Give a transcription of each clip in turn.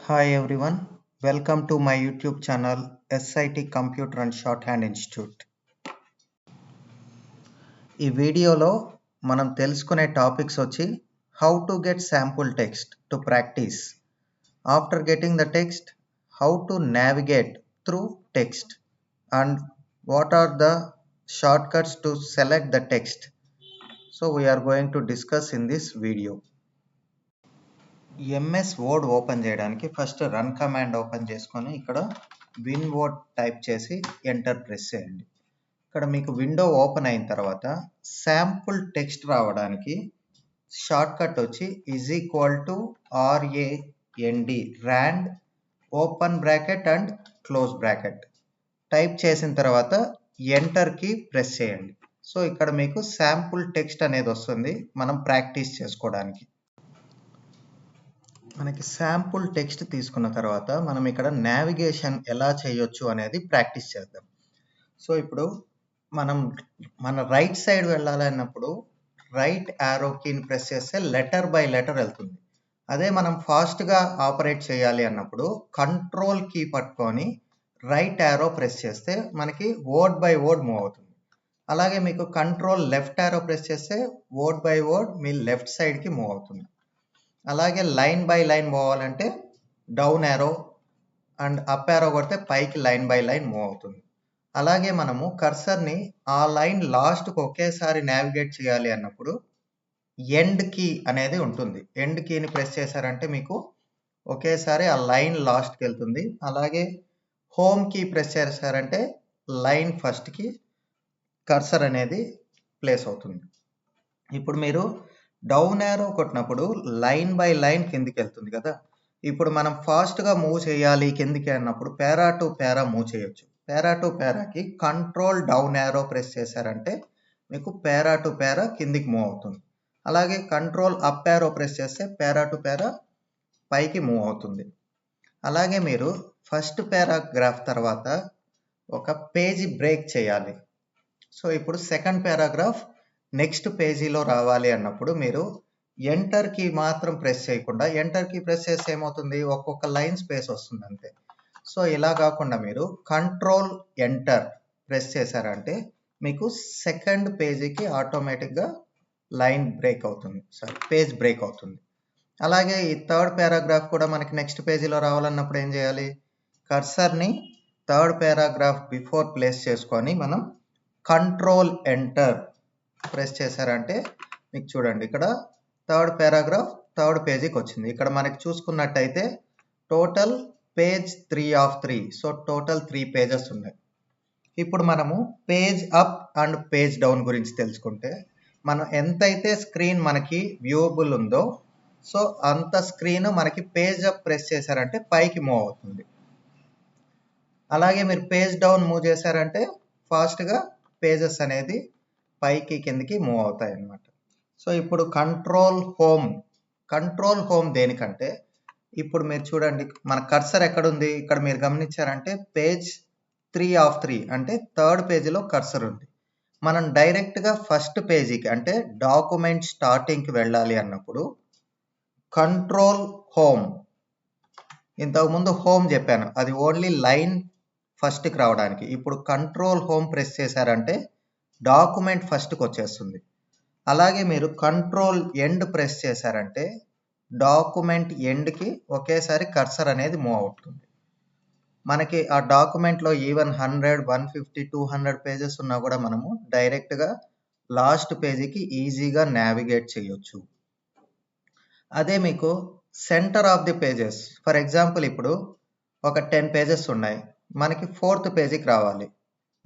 Hi everyone, welcome to my YouTube channel SIT Computer and Shorthand Institute. ఈ వీడియోలో మనం తెలుసుకునే టాపిక్స్ వచ్చి how to get sample text to practice. After getting the text, how to navigate through text and what are the shortcuts to select the text. So we are going to discuss in this video. MS word open చేయడానికి first run command open చేసుకొని ఇక్కడ win word type చేసి enter press చేయండి. ఇక్కడ మీకు window open అయిన తర్వాత sample text రావడానికి షార్ట్ కట్ వచ్చి =RAND rand open bracket and close bracket type చేసిన తర్వాత ఎంటర్ కి ప్రెస్ చేయండి. సో ఇక్కడ మీకు శాంపుల్ టెక్స్ట్ అనేది వస్తుంది మనం ప్రాక్టీస్ చేసుకోవడానికి. మనకి శాంపుల్ టెక్స్ట్ తీసుకున్న తర్వాత మనం ఇక్కడ నావిగేషన్ ఎలా చేయొచ్చు అనేది ప్రాక్టీస్ చేద్దాం. సో ఇప్పుడు మన రైట్ సైడ్ వెళ్ళాలన్నప్పుడు రైట్ యారో కీని ప్రెస్ చేస్తే లెటర్ బై లెటర్ వెళ్తుంది. అదే మనం ఫాస్ట్గా ఆపరేట్ చేయాలి అన్నప్పుడు కంట్రోల్ కీ పట్టుకొని రైట్ యారో ప్రెస్ చేస్తే మనకి వర్డ్ బై వర్డ్ మూవ్ అవుతుంది. అలాగే మీకు కంట్రోల్ లెఫ్ట్ యారో ప్రెస్ చేస్తే word by word me left సైడ్కి మూవ్ అవుతుంది. అలాగే లైన్ బై లైన్ పోవాలంటే down arrow and up arrow కొడితే పైకి లైన్ బై లైన్ మూవ్ అవుతుంది. అలాగే మనము కర్సర్ని ఆ లైన్ లాస్ట్కి ఒకేసారి నావిగేట్ చేయాలి అన్నప్పుడు ఎండ్ కీ అనేది ఉంటుంది. ఎండ్ కీని ప్రెస్ చేశారంటే మీకు ఒకేసారి ఆ లైన్ లాస్ట్కి వెళ్తుంది. అలాగే హోమ్ కీ ప్రెస్ చేశారంటే లైన్ ఫస్ట్కి కర్సర్ అనేది ప్లేస్ అవుతుంది. ఇప్పుడు మీరు డౌన్ యారో కొట్టినప్పుడు లైన్ బై లైన్ కిందికి వెళ్తుంది కదా. ఇప్పుడు మనం ఫాస్ట్గా మూవ్ చేయాలి కిందికి అన్నప్పుడు పేరా టు పేరా మూవ్ చేయొచ్చు. పేరా టు పేరాకి కంట్రోల్ డౌన్ యారో ప్రెస్ చేశారంటే మీకు పేరా టు పేరా కిందికి మూవ్ అవుతుంది. అలాగే కంట్రోల్ అప్ యారో ప్రెస్ చేస్తే పేరా టు పేరా పైకి మూవ్ అవుతుంది. అలాగే మీరు ఫస్ట్ పారాగ్రాఫ్ తర్వాత ఒక పేజీ బ్రేక్ చేయాలి. సో ఇప్పుడు సెకండ్ పారాగ్రాఫ్ నెక్స్ట్ పేజీలో రావాలి అన్నప్పుడు మీరు ఎంటర్ కీ మాత్రం ప్రెస్ చేయకుండా ఎంటర్ కీ ప్రెస్ చేస్తే ఏమవుతుంది, ఒక్కొక్క లైన్ స్పేస్ వస్తుంది అంతే. సో ఇలా కాకుండా మీరు కంట్రోల్ ఎంటర్ ప్రెస్ చేశారంటే మీకు సెకండ్ పేజీకి ఆటోమేటిక్గా లైన్ బ్రేక్ అవుతుంది, పేజ్ బ్రేక్ అవుతుంది. అలాగే ఈ థర్డ్ పారాగ్రాఫ్ కూడా మనకి నెక్స్ట్ పేజీలో రావాలన్నప్పుడు ఏం చేయాలి, కర్సర్ని థర్డ్ పారాగ్రాఫ్ బిఫోర్ ప్లేస్ చేసుకొని మనం కంట్రోల్ ఎంటర్ ప్రెస్ చేశారంటే మీకు చూడండి ఇక్కడ థర్డ్ పారాగ్రాఫ్ థర్డ్ పేజీకి వచ్చింది. ఇక్కడ మనకి చూసుకున్నట్టయితే total page 3 of 3. So total 3 pages ఉన్నాయి. ఇప్పుడు మనము page up and page down గురించి తెలుసుకుంటే మనం ఎంతైతే స్క్రీన్ మనకి వ్యూవబుల్ ఉందో సో అంత స్క్రీన్ మనకి పేజ్ అప్ ప్రెస్ చేశారంటే పైకి మూవ్ అవుతుంది. అలాగే మీరు పేజ్ డౌన్ మూవ్ చేశారంటే ఫాస్ట్గా పేజెస్ అనేది పైకి కిందికి మూవ్ అవుతాయి అన్నమాట. సో ఇప్పుడు కంట్రోల్ హోమ్ దేనికంటే ఇప్పుడు మీరు చూడండి మన కర్సర్ ఎక్కడుంది, ఇక్కడ మీరు గమనించారంటే పేజ్ 3 ఆఫ్ 3 అంటే థర్డ్ పేజీలో కర్సర్ ఉంది. మనం డైరెక్ట్గా ఫస్ట్ పేజీకి అంటే డాక్యుమెంట్ స్టార్టింగ్కి వెళ్ళాలి అన్నప్పుడు కంట్రోల్ హోమ్, ఇంతకుముందు హోమ్ చెప్పాను అది ఓన్లీ లైన్ ఫస్ట్కి రావడానికి. ఇప్పుడు కంట్రోల్ హోమ్ ప్రెస్ చేశారంటే డాక్యుమెంట్ ఫస్ట్కి వచ్చేస్తుంది. అలాగే మీరు కంట్రోల్ ఎండ్ ప్రెస్ చేశారంటే డాక్యుమెంట్ ఎండ్కి ఒకేసారి కర్సర్ అనేది మూవ్ అవుతుంది. మనకి ఆ డాక్యుమెంట్లో ఈవెన్ 100, 150, 200 పేజెస్ ఉన్నా కూడా మనము డైరెక్ట్గా లాస్ట్ పేజీకి ఈజీగా నావిగేట్ చేయొచ్చు. అదే మీకు centre of the pages, for example ఇప్పుడు ఒక 10 పేజెస్ ఉన్నాయి, మనకి 4th పేజీకి రావాలి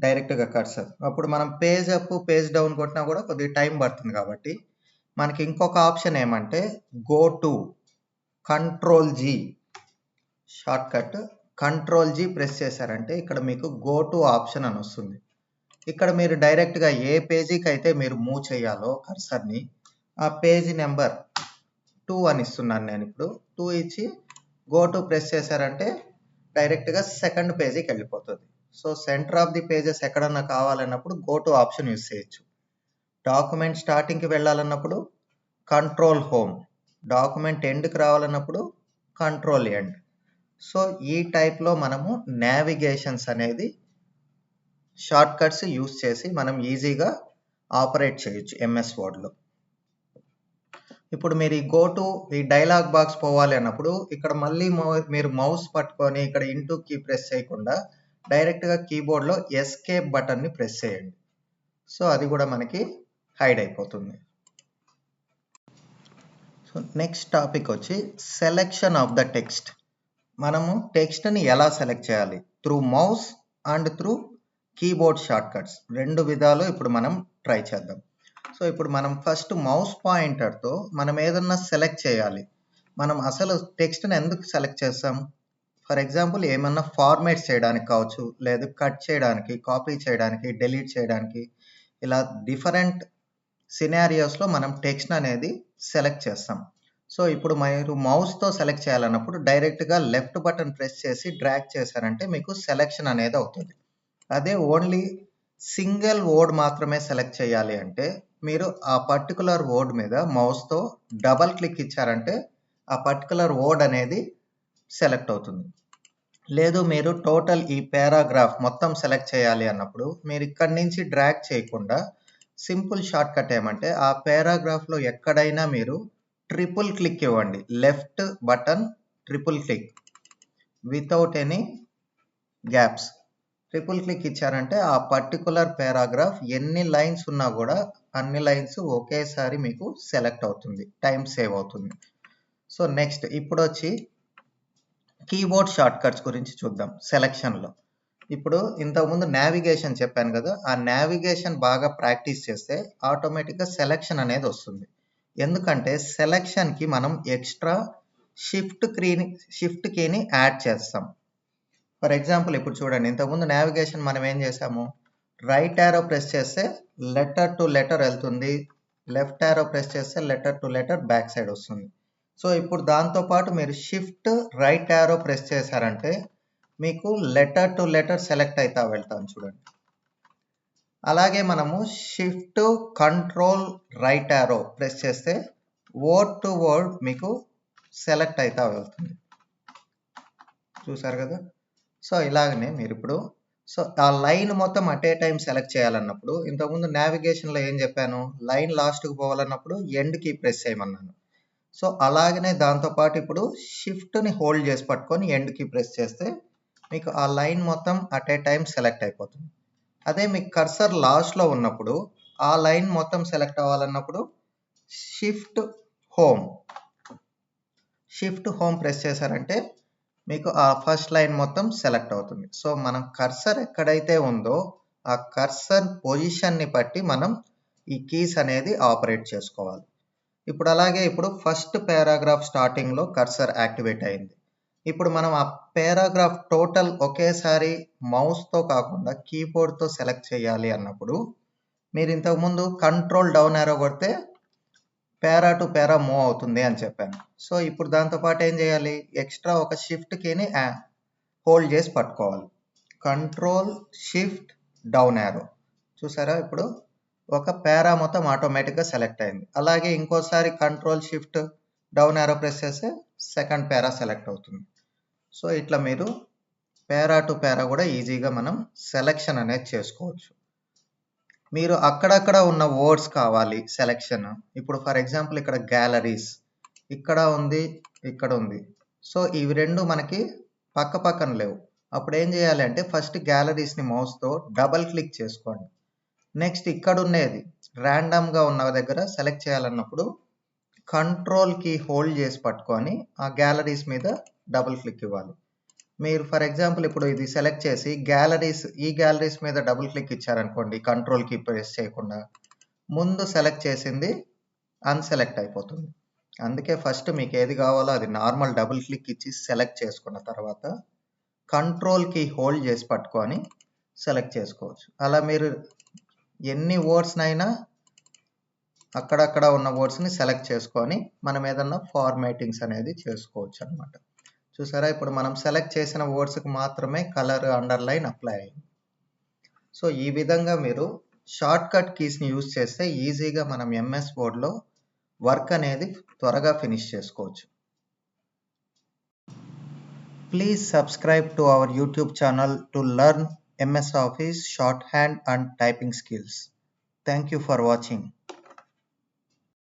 డైరెక్ట్గా కర్సర్. అప్పుడు మనం పేజ్ అప్ పేజ్ డౌన్ కొట్టినా కూడా కొద్దిగా టైం పడుతుంది. కాబట్టి మనకి ఇంకొక ఆప్షన్ ఏమంటే go to control G shortcut, control G press చేశారంటే ఇక్కడ మీకు గో టు ఆప్షన్ అని వస్తుంది. ఇక్కడ మీరు డైరెక్ట్గా ఏ పేజీకి అయితే మీరు మూవ్ చేయాలో కర్సర్ని ఆ పేజీ నెంబర్ 2 అని ఇస్తున్నాను నేను. ఇప్పుడు 2 ఇచ్చి గో టు ప్రెస్ చేశారంటే డైరెక్ట్గా సెకండ్ పేజీకి వెళ్ళిపోతుంది. So center of the pages ఎక్కడన్నా కావాలన్నప్పుడు గో టు ఆప్షన్ యూజ్ చేయొచ్చు. డాక్యుమెంట్ స్టార్టింగ్కి వెళ్ళాలన్నప్పుడు కంట్రోల్ హోమ్, డాక్యుమెంట్ ఎండ్కి రావాలన్నప్పుడు కంట్రోల్ ఎండ్. సో ఈ టైప్లో మనము నావిగేషన్స్ అనేది షార్ట్ కట్స్ యూస్ చేసి మనం ఈజీగా ఆపరేట్ చేయొచ్చు ఎంఎస్ వర్డ్లో. ఇప్పుడు మీరు ఈ డైలాగ్ బాక్స్ పోవాలి అన్నప్పుడు ఇక్కడ మళ్ళీ మీరు మౌస్ పట్టుకొని ఇక్కడ ఇంటూ కీ ప్రెస్ చేయకుండా డైరెక్ట్గా కీబోర్డ్లో ఎస్కేప్ బటన్ని ప్రెస్ చేయండి. సో అది కూడా మనకి హైడ్ అయిపోతుంది. సో నెక్స్ట్ టాపిక్ వచ్చి సెలెక్షన్ ఆఫ్ ద టెక్స్ట్. మనము టెక్స్ట్ని ఎలా సెలెక్ట్ చేయాలి? Through mouse and through keyboard short cuts, 2 విధాలు ఇప్పుడు మనం ట్రై చేద్దాం. సో ఇప్పుడు మనం ఫస్ట్ మౌస్ పాయింటర్తో మనం ఏదన్నా సెలెక్ట్ చేయాలి. మనం అసలు టెక్స్ట్ని ఎందుకు సెలెక్ట్ చేస్తాం? ఫర్ ఎగ్జాంపుల్ ఏమన్నా ఫార్మేట్ చేయడానికి కావచ్చు, లేదు కట్ చేయడానికి, కాపీ చేయడానికి, డిలీట్ చేయడానికి, ఇలా డిఫరెంట్ సినారియోస్లో మనం టెక్స్ట్ అనేది సెలెక్ట్ చేస్తాం. సో ఇప్పుడు మీరు మౌస్తో సెలెక్ట్ చేయాలన్నప్పుడు డైరెక్ట్గా లెఫ్ట్ బటన్ ప్రెస్ చేసి డ్రాగ్ చేశారంటే మీకు సెలెక్షన్ అనేది అవుతుంది. అదే ఓన్లీ సింగిల్ వర్డ్ మాత్రమే సెలెక్ట్ చేయాలి అంటే మీరు ఆ పర్టికులర్ వర్డ్ మీద మౌస్తో డబల్ క్లిక్ ఇచ్చారంటే ఆ పర్టికులర్ వర్డ్ అనేది సెలెక్ట్ అవుతుంది. లేదు మీరు టోటల్ ఈ పారాగ్రాఫ్ మొత్తం సెలెక్ట్ చేయాలి అన్నప్పుడు మీరు ఇక్కడి నుంచి డ్రాగ్ చేయకుండా సింపుల్ షార్ట్ కట్ ఏమంటే ఆ పారాగ్రాఫ్లో ఎక్కడైనా మీరు ట్రిపుల్ క్లిక్ ఇవ్వండి. Left button triple click without any gaps. Triple click ఇచ్చారంటే ఆ పర్టికులర్ పారాగ్రాఫ్ ఎన్ని లైన్స్ ఉన్నా కూడా అన్ని లైన్స్ ఒకేసారి మీకు సెలెక్ట్ అవుతుంది, టైం సేవ్ అవుతుంది. సో నెక్స్ట్ ఇప్పుడు వచ్చి కీబోర్డ్ షార్ట్ కట్స్ గురించి చూద్దాం సెలెక్షన్లో. ఇప్పుడు ఇంతకుముందు నావిగేషన్ చెప్పాను కదా, ఆ నావిగేషన్ బాగా ప్రాక్టీస్ చేస్తే ఆటోమేటిక్గా సెలెక్షన్ అనేది వస్తుంది. ఎందుకంటే సెలెక్షన్కి మనం ఎక్స్ట్రా షిఫ్ట్ కీని యాడ్ చేస్తాం. ఫర్ ఎగ్జాంపుల్ ఇప్పుడు చూడండి, ఇంతకుముందు నావిగేషన్ మనం ఏం చేసాము, రైట్ యారో ప్రెస్ చేస్తే లెటర్ టు లెటర్ వెళ్తుంది, లెఫ్ట్ యారో ప్రెస్ చేస్తే letter to letter back side వస్తుంది. సో ఇప్పుడు దాంతోపాటు మీరు షిఫ్ట్ రైట్ యారో ప్రెస్ చేశారంటే మీకు లెటర్ టు లెటర్ సెలెక్ట్ అవుతా వెళ్తాం చూడండి. అలాగే మనము shift control right arrow press చేస్తే వర్డ్ టు వర్డ్ మీకు సెలెక్ట్ అవుతా వెళ్తుంది. చూసారు కదా. సో ఇలాగనే మీరు ఇప్పుడు ఆ లైన్ మొత్తం అట్ ఏ టైం సెలెక్ట్ చేయాలన్నప్పుడు ఇంతకుముందు నావిగేషన్లో ఏం చెప్పాను, లైన్ లాస్ట్కి పోవాలన్నప్పుడు ఎండ్కి ప్రెస్ చేయమన్నాను. సో అలాగనే దాంతోపాటు ఇప్పుడు షిఫ్ట్ని హోల్డ్ చేసి పట్టుకొని ఎండ్కి ప్రెస్ చేస్తే మీకు ఆ లైన్ మొత్తం అట్ ఏ టైం సెలెక్ట్ అయిపోతుంది. అదే మీకు కర్సర్ లాస్ట్లో ఉన్నప్పుడు ఆ లైన్ మొత్తం సెలెక్ట్ అవ్వాలన్నప్పుడు షిఫ్ట్ హోమ్ ప్రెస్ చేశారంటే మీకు ఆ ఫస్ట్ లైన్ మొత్తం సెలెక్ట్ అవుతుంది. సో మనం కర్సర్ ఎక్కడైతే ఉందో ఆ కర్సర్ పొజిషన్ని బట్టి మనం ఈ కీస్ అనేది ఆపరేట్ చేసుకోవాలి. ఇప్పుడు అలాగే ఇప్పుడు ఫస్ట్ పారాగ్రాఫ్ స్టార్టింగ్లో కర్సర్ యాక్టివేట్ అయింది. ఇప్పుడు మనం ఆ పారాగ్రాఫ్ టోటల్ ఒకేసారి మౌస్తో కాకుండా కీబోర్డ్తో సెలెక్ట్ చేయాలి అన్నప్పుడు మీరు ఇంతకుముందు కంట్రోల్ డౌన్ యారో కొడితే పారా టు పారా మూవ్ అవుతుంది అని చెప్పాను. సో ఇప్పుడు దాంతోపాటు ఏం చేయాలి, ఎక్స్ట్రా ఒక షిఫ్ట్ కీని హోల్డ్ చేసి పట్టుకోవాలి. కంట్రోల్ షిఫ్ట్ డౌన్ యారో చూసారా, ఇప్పుడు ఒక పారా మొత్తం ఆటోమేటిక్గా సెలెక్ట్ అయింది. అలాగే ఇంకోసారి control shift down arrow press చేస్తే సెకండ్ పారా సెలెక్ట్ అవుతుంది. సో ఇట్లా మీరు పారా టు పారా కూడా ఈజీగా మనం సెలెక్షన్ అనేది చేసుకోవచ్చు. మీరు అక్కడక్కడ ఉన్న వర్డ్స్ కావాలి సెలెక్షన్. ఇప్పుడు ఫర్ ఎగ్జాంపుల్ ఇక్కడ గ్యాలరీస్ ఇక్కడ ఉంది, ఇక్కడ ఉంది. సో ఇవి రెండు మనకి పక్క పక్కన లేవు. అప్పుడు ఏం చేయాలి అంటే ఫస్ట్ గ్యాలరీస్ని మౌస్తో డబల్ క్లిక్ చేసుకోండి. నెక్స్ట్ ఇక్కడ ఉండేది ర్యాండమ్గా ఉన్న దగ్గర సెలెక్ట్ చేయాలన్నప్పుడు కంట్రోల్ కీ హోల్డ్ చేసి పట్టుకొని ఆ గ్యాలరీస్ మీద డబుల్ క్లిక్ ఇవ్వాలి. మీరు ఫర్ ఎగ్జాంపుల్ ఇప్పుడు ఇది సెలెక్ట్ చేసి ఈ గ్యాలరీస్ మీద డబుల్ క్లిక్ ఇచ్చారనుకోండి, కంట్రోల్ కీ ప్రెస్ చేయకుండా ముందు సెలెక్ట్ చేసింది అన్సెలెక్ట్ అయిపోతుంది. అందుకే ఫస్ట్ మీకు ఏది కావాలో అది నార్మల్ డబుల్ క్లిక్ ఇచ్చి సెలెక్ట్ చేసుకున్న తర్వాత కంట్రోల్ కీ హోల్డ్ చేసి పట్టుకొని సెలెక్ట్ చేసుకోవచ్చు. అలా మీరు ఎన్ని వర్డ్స్నైనా అక్కడక్కడ ఉన్న వర్డ్స్ని సెలెక్ట్ చేసుకొని మనం ఏదన్నా ఫార్మాటింగ్స్ అనేది చేసుకోవచ్చు అనమాట. చూసారా, ఇప్పుడు మనం సెలెక్ట్ చేసిన వర్డ్స్కి మాత్రమే కలర్ అండర్లైన్ అప్లై అయ్యింది. సో ఈ విధంగా మీరు షార్ట్ కట్ కీస్ని యూజ్ చేస్తే ఈజీగా మనం ఎంఎస్ వర్డ్లో వర్క్ అనేది త్వరగా ఫినిష్ చేసుకోవచ్చు. Please subscribe to our YouTube channel to learn MS Office shorthand and typing skills. Thank you for watching.